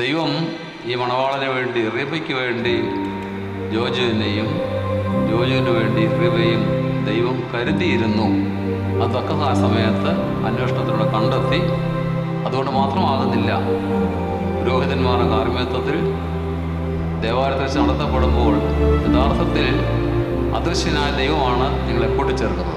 ദൈവം ഈ മണവാളന് വേണ്ടി റിബയ്ക്ക് വേണ്ടി ജോജുവിനെയും ജോജുവിന് വേണ്ടി റിബയും ദൈവം കരുതിയിരുന്നു. അത് തക്ക സമയത്ത് അന്വേഷണത്തിലൂടെ കണ്ടെത്തി. അതുകൊണ്ട് മാത്രമാകുന്നില്ല, പുരോഹിതന്മാരുടെ കാർമ്മികത്വത്തിൽ ദേവാലയത്തിൽ നടത്തപ്പെടുമ്പോൾ യഥാർത്ഥത്തിൽ അദൃശ്യനായ ദൈവമാണ് നിങ്ങളെ കൂട്ടിച്ചേർക്കുന്നത്.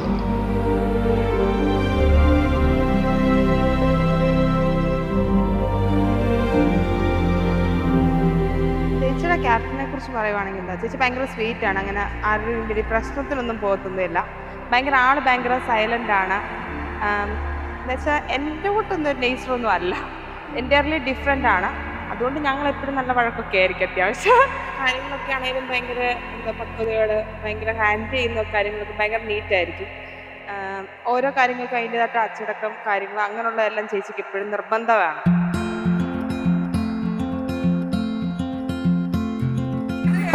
ചേച്ചിയുടെ ക്യാരക്ടറിനെ കുറിച്ച് പറയുവാണെങ്കിൽ എന്താ, ചേച്ചി ഭയങ്കര സ്വീറ്റ് ആണ്. അങ്ങനെ ആരുടെയും വലിയ പ്രശ്നത്തിനൊന്നും പോകത്തൊന്നുമില്ല. ഭയങ്കര സൈലൻ്റ് ആണ്. എന്നുവെച്ചാൽ എൻ്റെ കൂട്ടൊന്നും ഒരു നേച്ചറൊന്നും അല്ല, എൻ്റയർലി ഡിഫറെൻ്റ് ആണ്. അതുകൊണ്ട് ഞങ്ങൾ എപ്പോഴും നല്ല വഴക്കൊക്കെ ആയിരിക്കും. അത്യാവശ്യം കാര്യങ്ങളൊക്കെ ആണെങ്കിലും ഭയങ്കര പക്വതയോട് ഭയങ്കര ഹാൻഡിൽ ചെയ്യുന്ന കാര്യങ്ങളൊക്കെ ഭയങ്കര നീറ്റായിരിക്കും. ഓരോ കാര്യങ്ങൾക്കും അതിൻ്റെതായിട്ട് അച്ചടക്കം കാര്യങ്ങൾ അങ്ങനെയുള്ളതെല്ലാം ചേച്ചിക്ക് എപ്പോഴും നിർബന്ധമാണ്.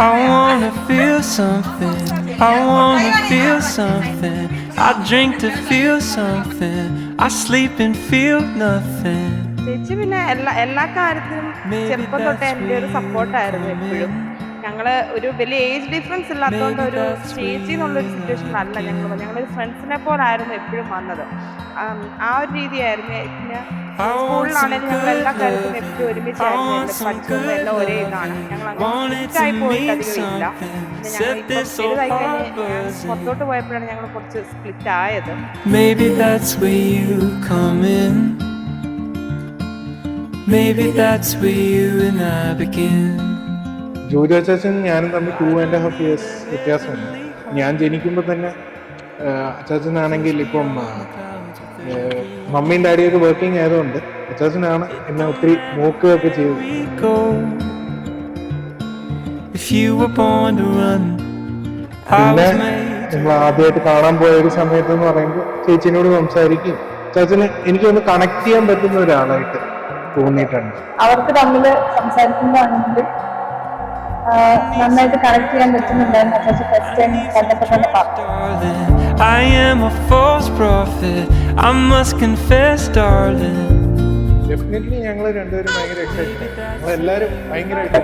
I wanna feel something, I wanna feel something. I drink to feel something, I sleep and feel nothing. ചേച്ചി പിന്നെ എല്ലാ കാര്യത്തിലും ചെറുപ്പം തൊട്ടേ എൻ്റെ ഒരു സപ്പോർട്ടായിരുന്നു എപ്പോഴും. ഞങ്ങൾ ഒരു വലിയ ഏജ് ഡിഫറൻസ് ഇല്ലാത്തതുകൊണ്ട് ഒരു ചേച്ചി എന്നുള്ളൊരു സിറ്റുവേഷനിലല്ല ഞങ്ങളൊരു ഫ്രണ്ട്സിനെ പോലായിരുന്നു എപ്പോഴും വന്നത്. ആ ഒരു രീതിയായിരുന്നു. പിന്നെ സ്കൂളിലാണെങ്കിലും ഞങ്ങൾ എല്ലാ കാര്യത്തിലും എപ്പോഴും ഒരുമിച്ചായിരുന്നു. പഠിച്ചതും എല്ലാം ഒരേ ഇതാണ്. ഞങ്ങൾ അങ്ങനെ സ്ട്രിക്റ്റായി പോയിട്ട് അധികം ഇല്ല. പിന്നെ ഞങ്ങൾ ഇപ്പം വലുതായി കഴിഞ്ഞ് പുറത്തോട്ട് പോയപ്പോഴാണ് ഞങ്ങൾ കുറച്ച് സ്പ്ലിറ്റ് ആയത്. Maybe that's where you come in. Maybe that's where you and I begin. Joju അച്ചാച്ചനും ഞാനും തമ്മിൽ 2.5 years വ്യത്യാസമുണ്ട്. ഞാൻ ജനിക്കുമ്പോൾ തന്നെ അച്ചാച്ചനാണെങ്കിൽ ഇപ്പം മമ്മിയും ഡാഡിയൊക്കെ വർക്കിംഗ് ആയതുകൊണ്ട് അച്ചാച്ചനാണ് എന്നെ ഒത്തിരി നോക്കുകയൊക്കെ ചെയ്തത്. പിന്നെ നമ്മൾ ആദ്യമായിട്ട് കാണാൻ പോയ ഒരു സമയത്ത് എന്ന് പറയുമ്പോൾ ചേച്ചിനോട് സംസാരിക്കും. അച്ചാച്ചന് എനിക്കൊന്ന് കണക്ട് ചെയ്യാൻ പറ്റുന്ന ഒരാളായിട്ട് തോന്നിയിട്ടുണ്ട്. അവർക്ക് തമ്മിൽ സംസാരിക്കുമ്പോഴാണെങ്കിൽ നന്നായിട്ട് കണക്ട് ചെയ്യാൻ പറ്റുന്നുണ്ടായിരുന്നു. അച്ചാച്ചൻ ഫസ്റ്റ് ടൈം കണ്ടപ്പോൾ തന്നെ പറഞ്ഞു. I am a false prophet, I must confess, darling. Definitely ഞങ്ങൾ രണ്ടുപേരും ഭയങ്കര എക്സൈറ്റഡ്. ഞങ്ങളെല്ലാവരും ഭയങ്കരമായിട്ട്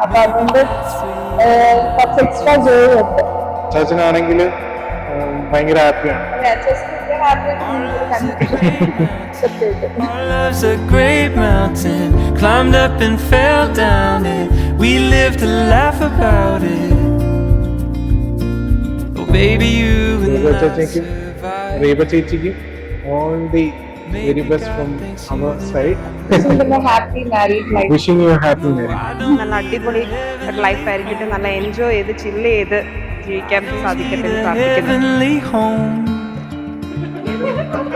അപ്പൊ അതുകൊണ്ട് കുറച്ച് എക്സ്ട്രാ ജോലി ഉണ്ട്. അച്ചാച്ചനാണെങ്കിൽ ഭയങ്കര ഹാപ്പിയാണ്. Our love's a great mountain, climbed up and fell down it. We live to laugh about it. Oh baby, you and I survived. Reeba ചേച്ചിക്കും all the very best from our side. Happy married life. Wishing you a happy marriage. നല്ല അടിപൊളി ഒരു ലൈഫായിരിക്കട്ടെ. നല്ല enjoy ചെയ്ത് ചില്ല് ചെയ്ത് ജീവിക്കാൻ സാധിക്കട്ടെ എന്ന് പ്രാർത്ഥിക്കുന്നു. Heavenly home,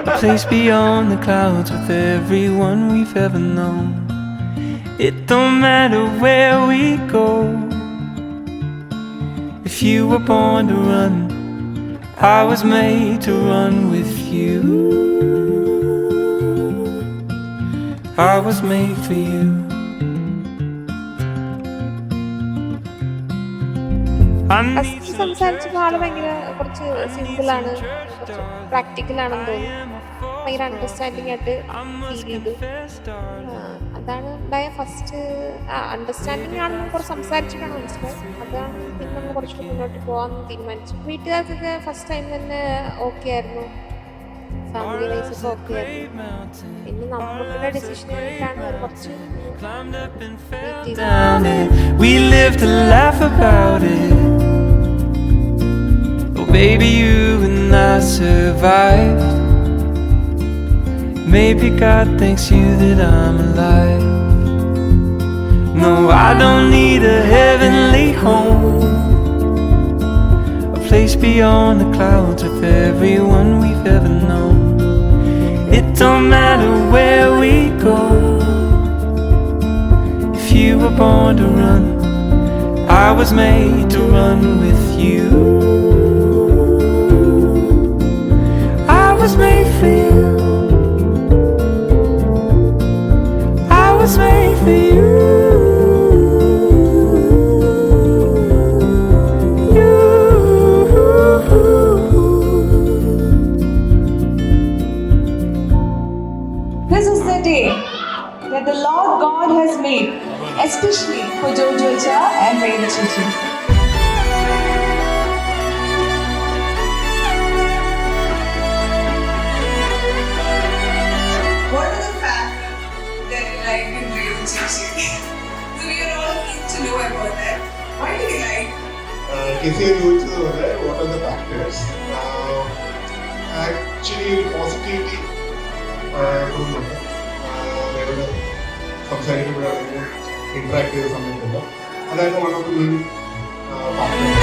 a place beyond the clouds with everyone we've ever known. It don't matter where we go, if you were born to run, I was made to run with you. I was made for you. First സംസാരിച്ചപ്പോൾ ആള് ഭയങ്കര കുറച്ച് സിമ്പിളാണ്, കുറച്ച് പ്രാക്ടിക്കലാണെന്ന് തോന്നി. ഭയങ്കര understanding ആയിട്ട് feel ചെയ്തു. അതാണ് ഉണ്ടായ ഫസ്റ്റ് അണ്ടർസ്റ്റാൻഡിങ് ആണെന്ന് കുറച്ച് സംസാരിച്ചിട്ടാണ് മനസ്സിലായത്. അതാണ് പിന്നെ നമ്മൾ കുറച്ചുകൂടി മുന്നോട്ട് പോകാമെന്ന് തീരുമാനിച്ചു. വീട്ടുകാർക്കൊക്കെ ഫസ്റ്റ് ടൈം തന്നെ ഓക്കെ ആയിരുന്നു, ഫാമിലി വൈസൊക്കെ ഓക്കെ ആയിരുന്നു. പിന്നെ നമ്മുടെ ഡിസിഷൻ ആയിട്ടാണ് അത് കുറച്ച് We live to laugh about it. Oh baby, you and I survived. Maybe God thanks you that I'm alive. No, I don't need a heavenly home, a place beyond the clouds with everyone we've ever known. It don't matter where we go, if you were born to run, I was made to run with you. I was made for you. I was made for you. This is the day that the Lord God has made, especially for Jojo Cha and Reva Chichi. What are the factors that you like in Reva Chichi? So we are all keen to know about that. Why do you like? KCA ചോദിച്ചതുപോലെ what are the factors? Actually ഒരു positivity തോന്നുന്നുണ്ട്. അവരോട് സംസാരിക്കുമ്പോഴാണെങ്കിലും interact ചെയ്ത സമയത്തുണ്ട്. അതായത് one of the main factors.